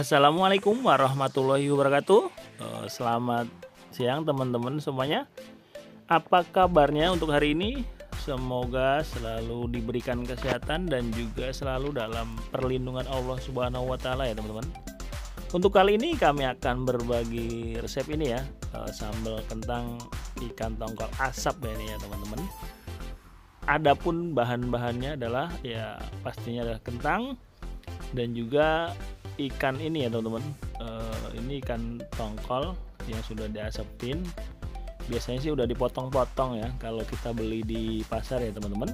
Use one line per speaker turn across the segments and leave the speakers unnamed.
Assalamualaikum warahmatullahi wabarakatuh. Selamat siang teman-teman semuanya. Apa kabarnya untuk hari ini? Semoga selalu diberikan kesehatan dan juga selalu dalam perlindungan Allah Subhanahu wa taala ya teman-teman. Untuk kali ini kami akan berbagi resep ini ya, sambal kentang ikan tongkol asap ya ini ya teman-teman. Adapun bahan-bahannya adalah ya pastinya adalah kentang dan juga ikan ini ya teman-teman. Ini ikan tongkol yang sudah diasapin. Biasanya sih udah dipotong-potong ya kalau kita beli di pasar ya teman-teman.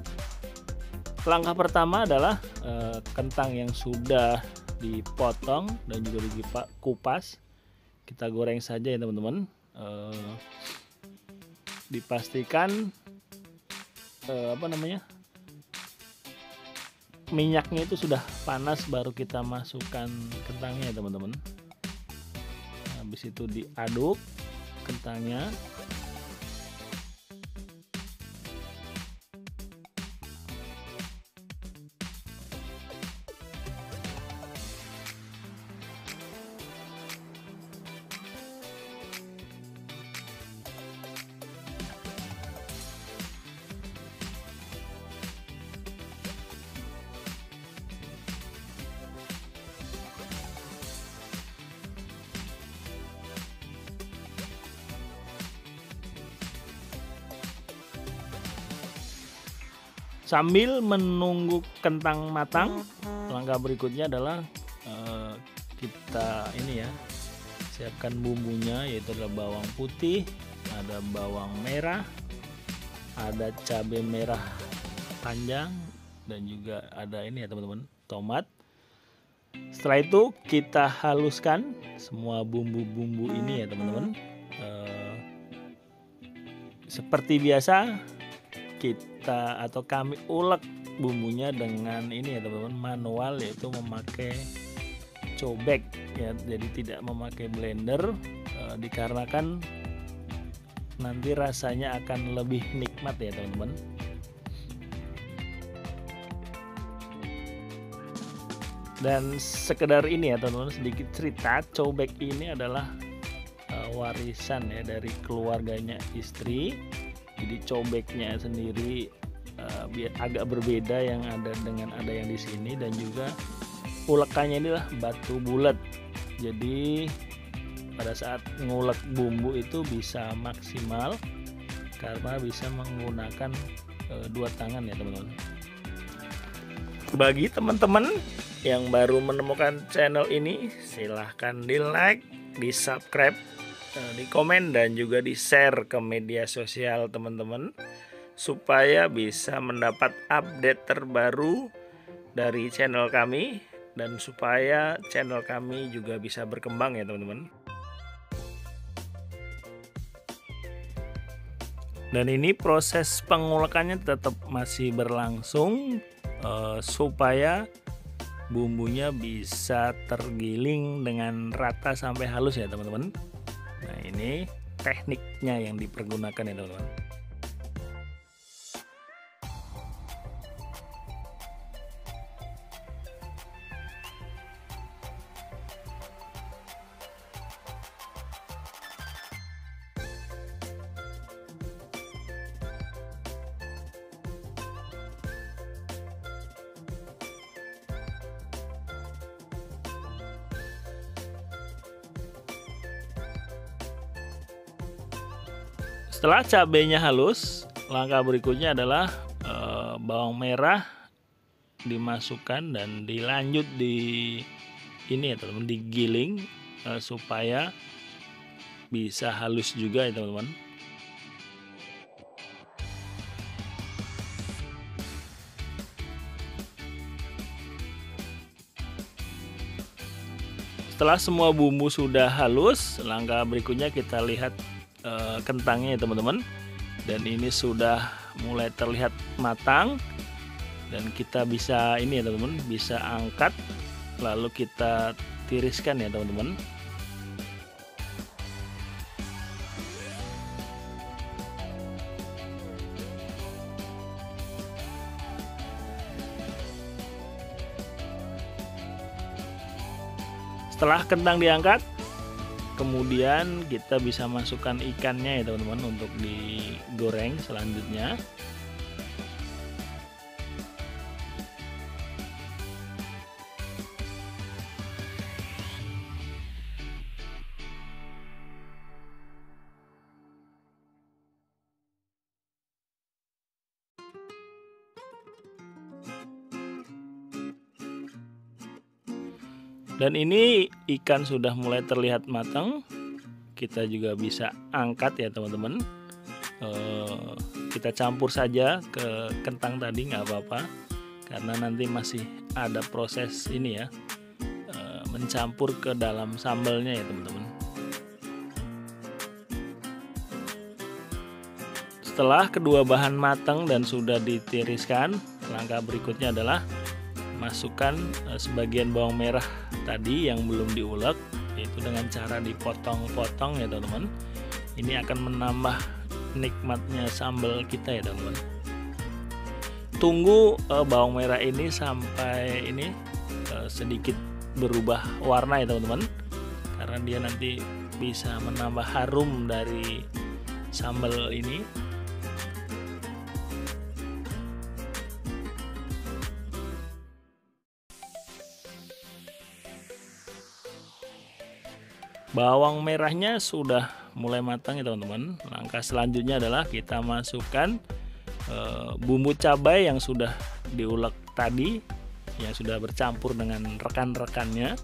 Langkah pertama adalah kentang yang sudah dipotong dan juga dikupas. Kita goreng saja ya teman-teman. Dipastikan minyaknya itu sudah panas, baru kita masukkan kentangnya teman-teman. Habis itu diaduk kentangnya. Sambil menunggu kentang matang, langkah berikutnya adalah kita ini ya, siapkan bumbunya, yaitu adalah bawang putih, ada bawang merah, ada cabai merah panjang, dan juga ada ini ya teman-teman, tomat. Setelah itu kita haluskan semua bumbu-bumbu ini ya teman-teman. Seperti biasa kita atau kami ulek bumbunya dengan ini ya teman-teman, manual, yaitu memakai cobek ya, jadi tidak memakai blender, dikarenakan nanti rasanya akan lebih nikmat ya teman-teman. Dan sekedar ini ya teman-teman, sedikit cerita, cobek ini adalah warisan ya dari keluarganya istri. Jadi cobeknya sendiri agak berbeda yang ada dengan ada yang di sini, dan juga ulekannya inilah batu bulat. Jadi pada saat ngulek bumbu itu bisa maksimal karena bisa menggunakan dua tangan ya teman-teman. Bagi teman-teman yang baru menemukan channel ini, silahkan di like, di subscribe, di komen, dan juga di share ke media sosial teman-teman, supaya bisa mendapat update terbaru dari channel kami, dan supaya channel kami juga bisa berkembang ya teman-teman. Dan ini proses pengulekannya tetap masih berlangsung, supaya bumbunya bisa tergiling dengan rata sampai halus ya teman-teman. Nah, ini tekniknya yang dipergunakan ya teman-teman. Setelah cabenya halus, langkah berikutnya adalah bawang merah dimasukkan dan dilanjut di ini ya teman-teman, digiling supaya bisa halus juga ya teman-teman. Setelah semua bumbu sudah halus, langkah berikutnya kita lihat kentangnya ya teman-teman, dan ini sudah mulai terlihat matang, dan kita bisa ini ya teman-teman, bisa angkat lalu kita tiriskan ya teman-teman. Setelah kentang diangkat, kemudian kita bisa masukkan ikannya ya teman-teman untuk digoreng selanjutnya. Dan ini ikan sudah mulai terlihat matang. Kita juga bisa angkat ya teman-teman. Kita campur saja ke kentang tadi, nggak apa-apa, karena nanti masih ada proses ini ya, mencampur ke dalam sambalnya ya teman-teman. Setelah kedua bahan matang dan sudah ditiriskan, langkah berikutnya adalah masukkan sebagian bawang merah tadi yang belum diulek, yaitu dengan cara dipotong-potong ya teman-teman. Ini akan menambah nikmatnya sambal kita ya teman-teman. Tunggu bawang merah ini sampai ini sedikit berubah warna ya teman-teman, karena dia nanti bisa menambah harum dari sambal ini. Bawang merahnya sudah mulai matang ya teman-teman. Langkah selanjutnya adalah kita masukkan bumbu cabai yang sudah diulek tadi, yang sudah bercampur dengan rekan-rekannya.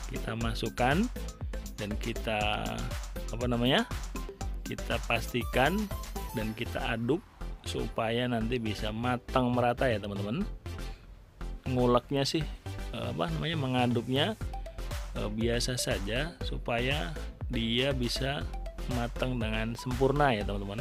Kita masukkan dan kita kita pastikan dan kita aduk supaya nanti bisa matang merata ya teman-teman. Nguleknya sih mengaduknya biasa saja supaya dia bisa matang dengan sempurna ya teman-teman.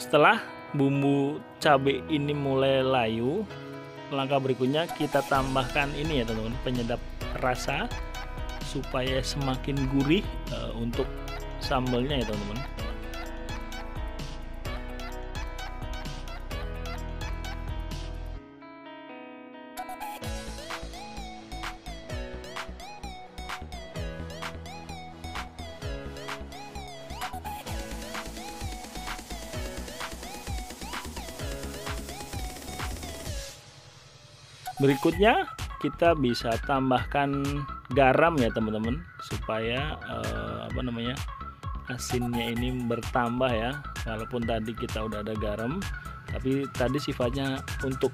Setelah bumbu cabai ini mulai layu, langkah berikutnya kita tambahkan ini ya teman-teman, penyedap rasa supaya semakin gurih untuk sambalnya ya teman-teman. Berikutnya kita bisa tambahkan garam ya teman-teman, supaya asinnya ini bertambah ya. Walaupun tadi kita udah ada garam, tapi tadi sifatnya untuk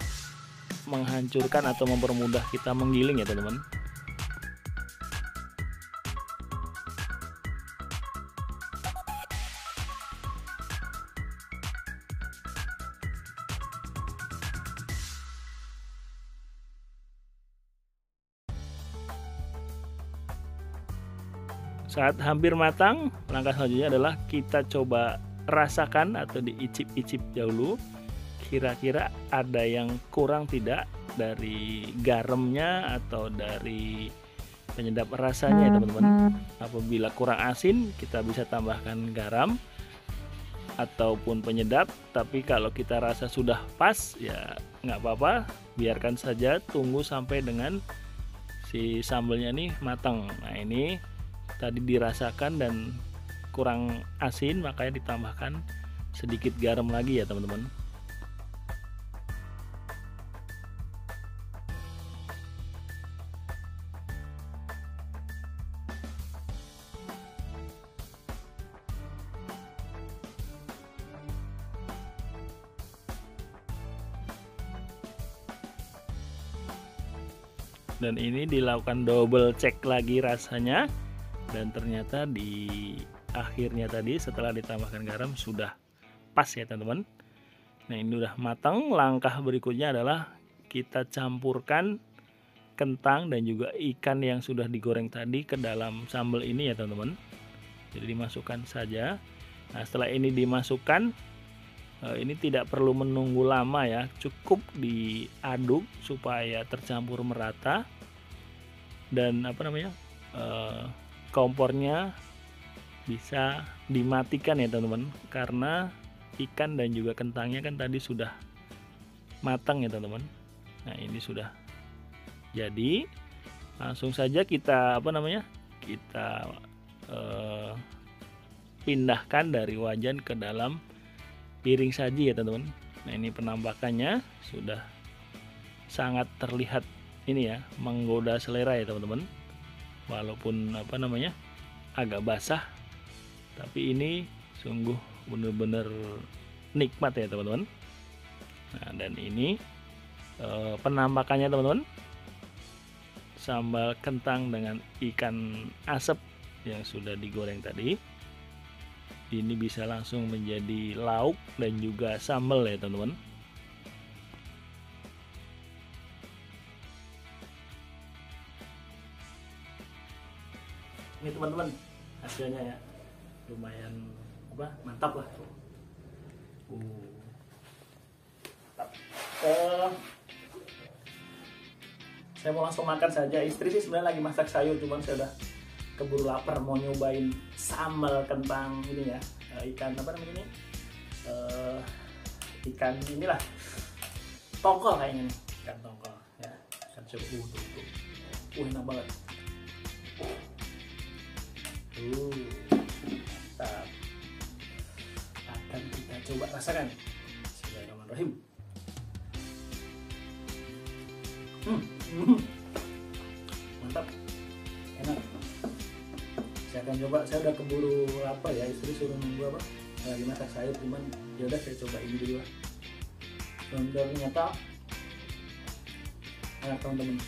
menghancurkan atau mempermudah kita menggiling ya teman-teman. Saat hampir matang, langkah selanjutnya adalah kita coba rasakan atau diicip-icip dahulu, kira-kira ada yang kurang tidak dari garamnya atau dari penyedap rasanya ya teman-teman. Apabila kurang asin, kita bisa tambahkan garam ataupun penyedap, tapi kalau kita rasa sudah pas ya nggak apa-apa, biarkan saja, tunggu sampai dengan si sambalnya nih matang. Nah ini tadi dirasakan dan kurang asin, makanya ditambahkan sedikit garam lagi ya teman-teman. Dan ini dilakukan double check lagi rasanya, dan ternyata di akhirnya tadi setelah ditambahkan garam sudah pas ya teman-teman. Nah ini udah matang. Langkah berikutnya adalah kita campurkan kentang dan juga ikan yang sudah digoreng tadi ke dalam sambal ini ya teman-teman. Jadi dimasukkan saja. Nah setelah ini dimasukkan, Ini tidak perlu menunggu lama ya, cukup diaduk supaya tercampur merata dan kompornya bisa dimatikan ya teman-teman, karena ikan dan juga kentangnya kan tadi sudah matang ya teman-teman. Nah ini sudah jadi, langsung saja kita kita pindahkan dari wajan ke dalam piring saji ya teman-teman. Nah ini penampakannya sudah sangat terlihat ini ya, menggoda selera ya teman-teman, walaupun agak basah, tapi ini sungguh benar-benar nikmat ya teman-teman. Nah dan ini penampakannya teman-teman, sambal kentang dengan ikan asap yang sudah digoreng tadi. Ini bisa langsung menjadi lauk dan juga sambal ya teman-teman. Ini teman-teman hasilnya ya, lumayan mantap lah. Saya mau langsung makan saja. Istri sih sebenarnya lagi masak sayur, cuman saya udah keburu lapar mau nyobain sambal kentang ini ya, ikan ikan inilah tongkol kayaknya nih, ikan tongkol ya. Akan coba tuh. Enak banget. Mantap. Akan kita coba rasakan. Bismillahirrahmanirrahim. Mantap, enak. Saya akan coba. Saya udah keburu lapar ya, istri suruh nunggu lagi masak sayur, cuman ya udah saya coba ini dulu lah. Dan ternyata enak teman-teman,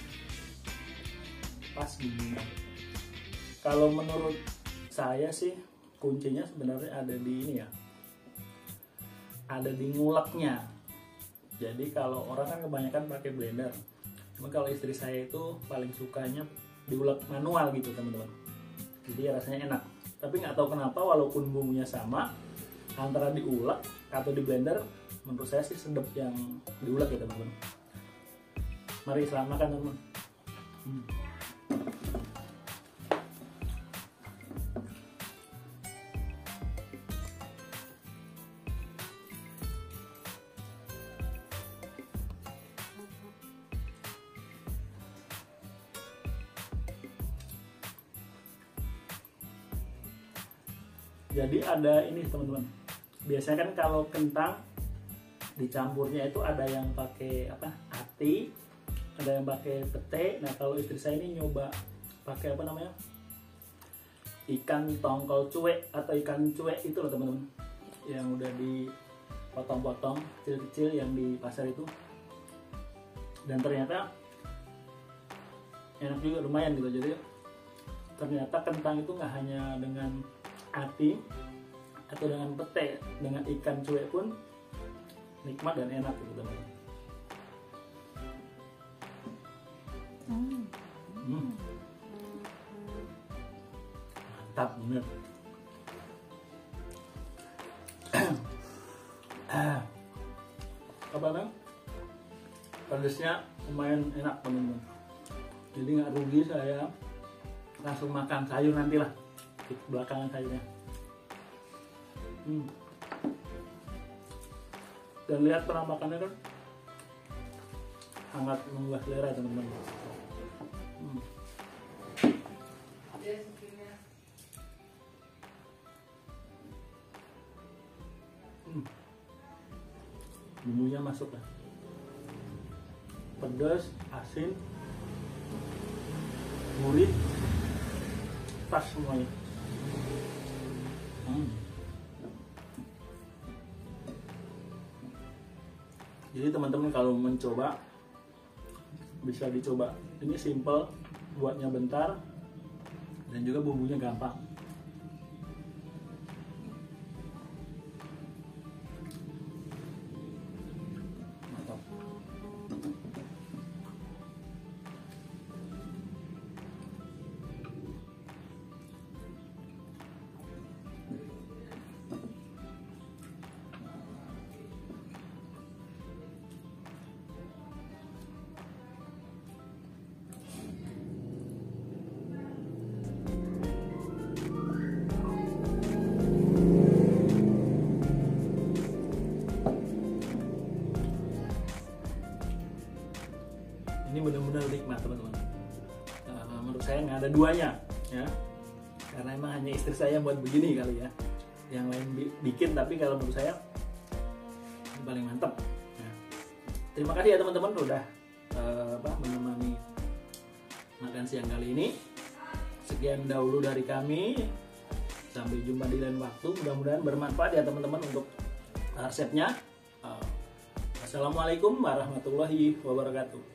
pas bumbunya. Kalau menurut saya sih kuncinya sebenarnya ada di ini ya, ada di nguleknya. Jadi kalau orang kan kebanyakan pakai blender, cuma kalau istri saya itu paling sukanya diulek manual gitu teman-teman. Jadi rasanya enak. Tapi nggak tahu kenapa walaupun bumbunya sama, antara diulek atau di blender, menurut saya sih sedap yang diulek ya teman-teman. Mari selamat makan teman-teman. Jadi ada ini teman-teman. Biasanya kan kalau kentang dicampurnya itu ada yang pakai ati, ada yang pakai pete. Nah kalau istri saya ini nyoba pakai ikan tongkol cuek atau ikan cuek itu loh teman-teman, yang udah dipotong-potong kecil-kecil yang di pasar itu. Dan ternyata enak juga, lumayan gitu. Jadi ternyata kentang itu nggak hanya dengan ati atau dengan pete, dengan ikan cuek pun nikmat dan enak gitu teman-teman. Mantap bener. Pedasnya lumayan enak teman-teman. Jadi nggak rugi saya langsung makan sayur nantilah belakangan sayurnya. Dan lihat penampakannya kan sangat menggugah selera teman-teman. Bumbunya masuk lah, pedas, asin, gurih, pas semuanya. Jadi teman-teman kalau mencoba bisa dicoba. Ini simple, buatnya bentar, dan juga bumbunya gampang. Mantap. teman-teman. Menurut saya nggak ada duanya ya, karena emang hanya istri saya buat begini kali ya, yang lain bikin, tapi kalau menurut saya ini paling mantap ya. Terima kasih ya teman-teman udah menemani makan siang kali ini. Sekian dahulu dari kami, sampai jumpa di lain waktu. Mudah-mudahan bermanfaat ya teman-teman untuk resepnya. Assalamualaikum warahmatullahi wabarakatuh.